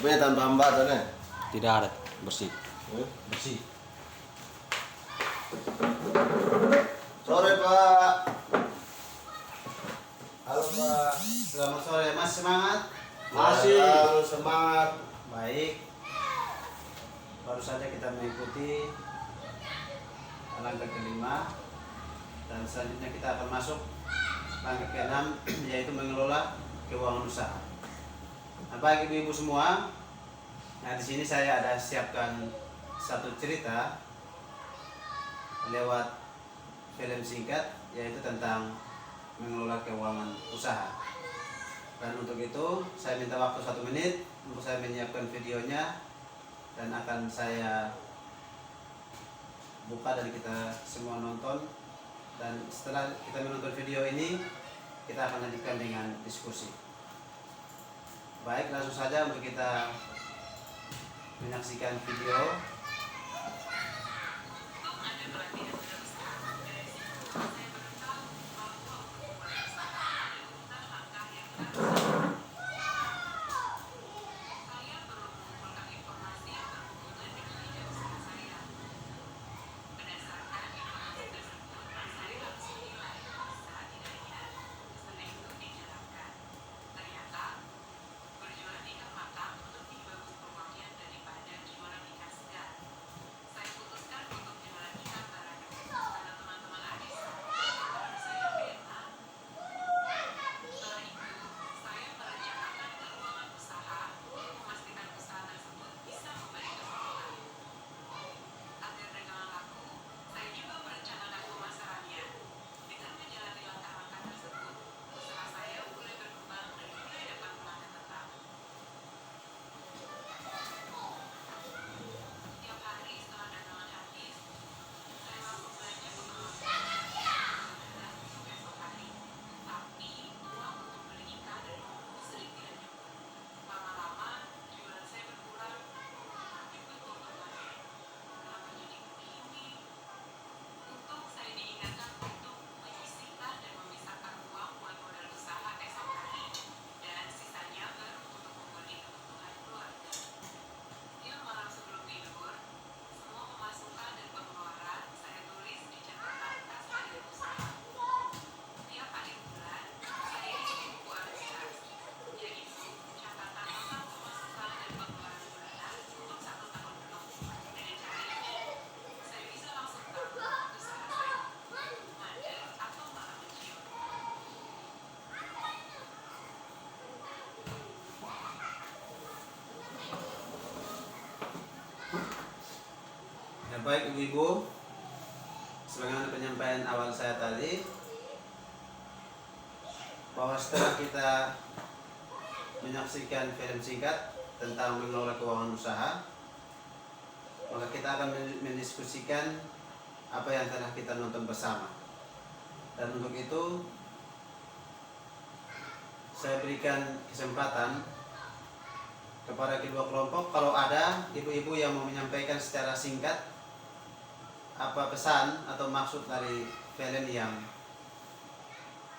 Tapi tanpa hambatannya. Tidak ada, bersih. Bersih. Sore Pak. Halo Pak, selamat sore. Mas semangat? Masih semangat. Baik. Baru saja kita mengikuti langkah kelima dan selanjutnya kita akan masuk langkah keenam yaitu mengelola keuangan usaha. Nah, bagi ibu-ibu semua, nah di sini saya ada siapkan satu cerita lewat film singkat yaitu tentang mengelola keuangan usaha. Dan untuk itu saya minta waktu 1 menit untuk saya menyiapkan videonya dan akan saya buka dan kita semua nonton, dan setelah kita menonton video ini kita akan lanjutkan dengan diskusi. Baik, langsung saja untuk kita menyaksikan video. Baik ibu-ibu, sebagaimana penyampaian awal saya tadi, bahwa setelah kita menyaksikan film singkat tentang mengelola keuangan usaha, maka kita akan mendiskusikan apa yang telah kita nonton bersama. Dan untuk itu saya berikan kesempatan kepada kedua kelompok, kalau ada ibu-ibu yang mau menyampaikan secara singkat apa pesan atau maksud dari film yang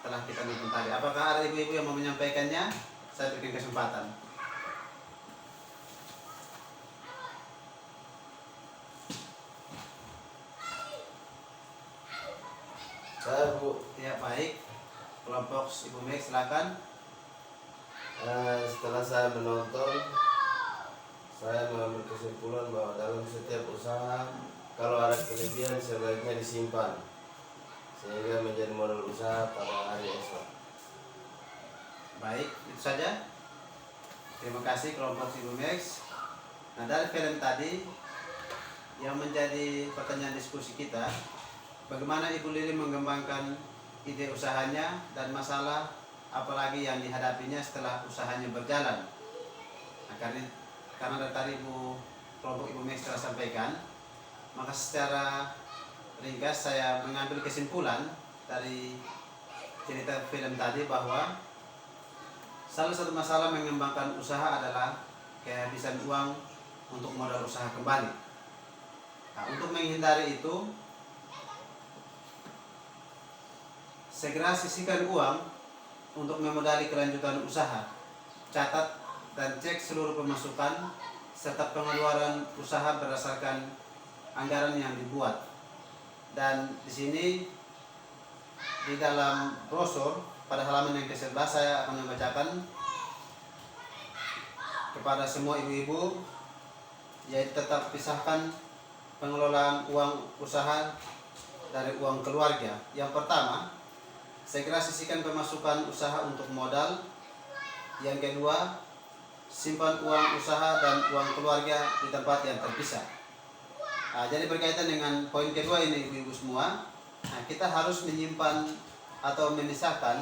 telah kita nonton tadi. Apakah ada ibu-ibu yang mau menyampaikannya? Saya berikan kesempatan. Saya Bu. Ya, baik. Kelompok Ibu Meg, silakan. Setelah saya menonton, saya mengambil kesimpulan bahwa dalam setiap usaha, kalau ada kelebihan sebaiknya disimpan sehingga menjadi modal usaha pada hari esok. Baik, itu saja. Terima kasih kelompok Ibu Max. Nah, dari film tadi yang menjadi pertanyaan diskusi kita, bagaimana Ibu Lili mengembangkan ide usahanya dan masalah apalagi yang dihadapinya setelah usahanya berjalan. Nah, karena dari tadi kelompok Ibu Max telah sampaikan, maka secara ringkas saya mengambil kesimpulan dari cerita film tadi bahwa salah satu masalah mengembangkan usaha adalah kehabisan uang untuk modal usaha kembali. Nah, untuk menghindari itu, segera sisihkan uang untuk memodali kelanjutan usaha. Catat dan cek seluruh pemasukan serta pengeluaran usaha berdasarkan anggaran yang dibuat. Dan di sini di dalam brosur pada halaman yang ke-11 saya akan membacakan kepada semua ibu-ibu, yaitu tetap pisahkan pengelolaan uang usaha dari uang keluarga. Yang pertama, segera sisihkan pemasukan usaha untuk modal. Yang kedua, simpan uang usaha dan uang keluarga di tempat yang terpisah. Jadi berkaitan dengan poin kedua ini ibu-ibu semua, kita harus menyimpan atau memisahkan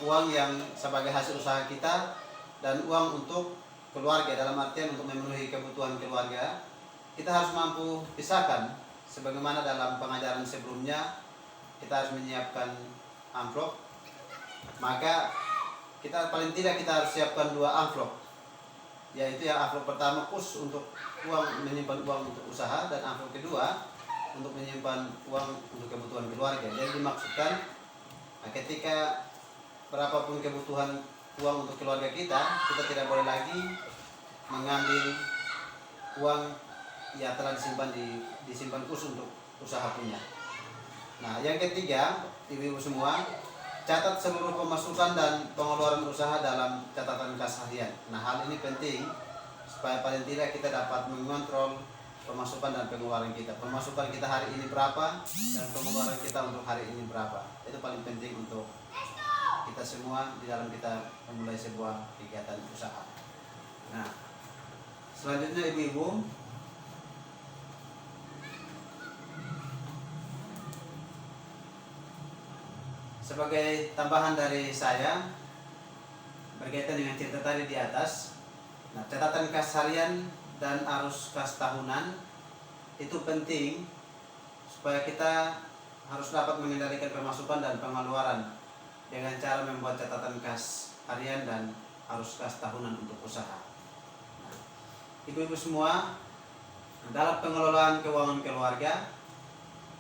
uang yang sebagai hasil usaha kita dan uang untuk keluarga, dalam artian untuk memenuhi kebutuhan keluarga. Kita harus mampu pisahkan, sebagaimana dalam pengajaran sebelumnya kita harus menyiapkan amplop, maka kita paling tidak kita harus siapkan 2 amplop, yaitu yang amplop pertama khusus untuk uang, menyimpan uang untuk usaha, dan amplop kedua untuk menyimpan uang untuk kebutuhan keluarga. Jadi dimaksudkan ketika berapapun kebutuhan uang untuk keluarga kita tidak boleh lagi mengambil uang yang telah disimpan khusus untuk usaha punya. Nah, yang ketiga, ibu-ibu semua, catat seluruh pemasukan dan pengeluaran usaha dalam catatan kas harian. Nah, hal ini penting supaya paling tidak kita dapat mengontrol pemasukan dan pengeluaran kita. Pemasukan kita hari ini berapa dan pengeluaran kita untuk hari ini berapa. Itu paling penting untuk kita semua di dalam kita memulai sebuah kegiatan usaha. Nah, selanjutnya ibu-ibu, sebagai tambahan dari saya berkaitan dengan cerita tadi di atas. Nah, catatan kas harian dan arus kas tahunan itu penting supaya kita harus dapat mengendalikan pemasukan dan pengeluaran dengan cara membuat catatan kas harian dan arus kas tahunan untuk usaha. Nah, ibu-ibu semua, dalam pengelolaan keuangan keluarga,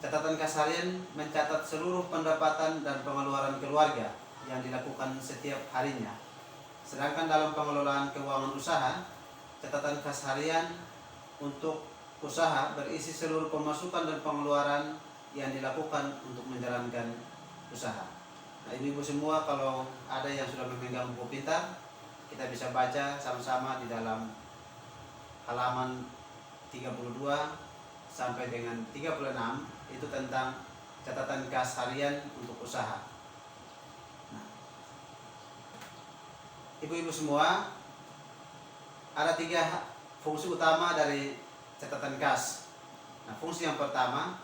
catatan kas harian mencatat seluruh pendapatan dan pengeluaran keluarga yang dilakukan setiap harinya. Sedangkan dalam pengelolaan keuangan usaha, catatan kas harian untuk usaha berisi seluruh pemasukan dan pengeluaran yang dilakukan untuk menjalankan usaha. Nah, ibu-ibu semua, kalau ada yang sudah memegang buku pintar, kita bisa baca sama-sama di dalam halaman 32 sampai dengan 36, itu tentang catatan kas harian untuk usaha. Nah, ibu-ibu semua, ada 3 fungsi utama dari catatan kas. Nah, fungsi yang pertama,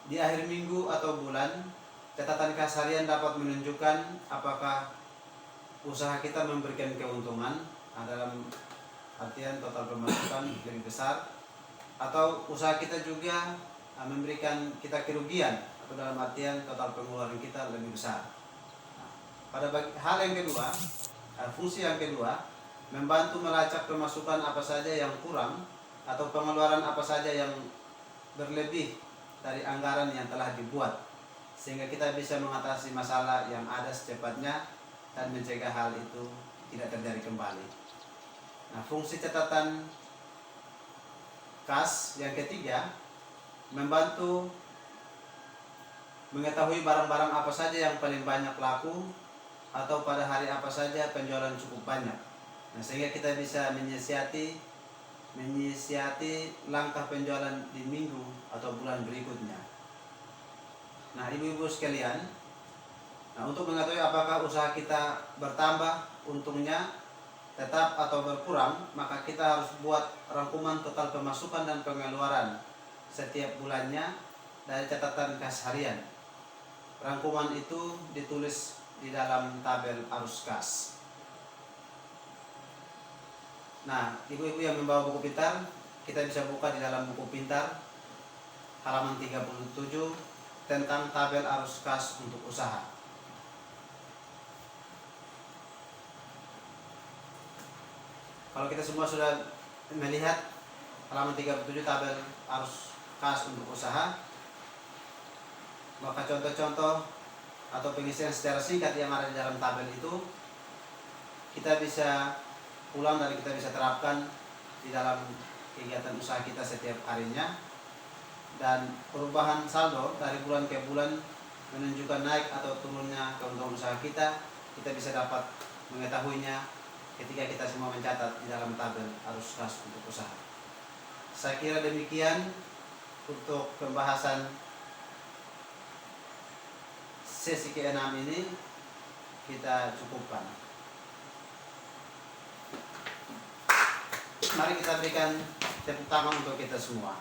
di akhir minggu atau bulan, catatan kas harian dapat menunjukkan apakah usaha kita memberikan keuntungan, dalam artian total pemasukan lebih besar, atau usaha kita juga memberikan kita kerugian, atau dalam artian total pengeluaran kita lebih besar. Nah, pada hal yang kedua, fungsi yang kedua, membantu melacak pemasukan apa saja yang kurang atau pengeluaran apa saja yang berlebih dari anggaran yang telah dibuat, sehingga kita bisa mengatasi masalah yang ada secepatnya dan mencegah hal itu tidak terjadi kembali. Nah, fungsi catatan kas yang ketiga, membantu mengetahui barang-barang apa saja yang paling banyak laku atau pada hari apa saja penjualan cukup banyak. Nah, sehingga kita bisa menyiasati langkah penjualan di minggu atau bulan berikutnya. Nah, ibu-ibu sekalian, untuk mengetahui apakah usaha kita bertambah untungnya, tetap atau berkurang, maka kita harus buat rangkuman total pemasukan dan pengeluaran setiap bulannya dari catatan kas harian. Rangkuman itu ditulis di dalam tabel arus kas. Nah, ibu-ibu yang membawa buku pintar, kita bisa buka di dalam buku pintar halaman 37 tentang tabel arus kas untuk usaha. Kalau kita semua sudah melihat halaman 37 tabel arus kas untuk usaha, maka contoh-contoh atau pengisian secara singkat yang ada di dalam tabel itu kita bisa pulang dan kita bisa terapkan di dalam kegiatan usaha kita setiap harinya. Dan perubahan saldo dari bulan ke bulan menunjukkan naik atau turunnya keuntungan usaha kita bisa dapat mengetahuinya ketika kita semua mencatat di dalam tabel arus kas untuk usaha. Saya kira demikian untuk pembahasan sesi ke-6 ini, kita cukupkan. Mari kita berikan tepuk tangan untuk kita semua.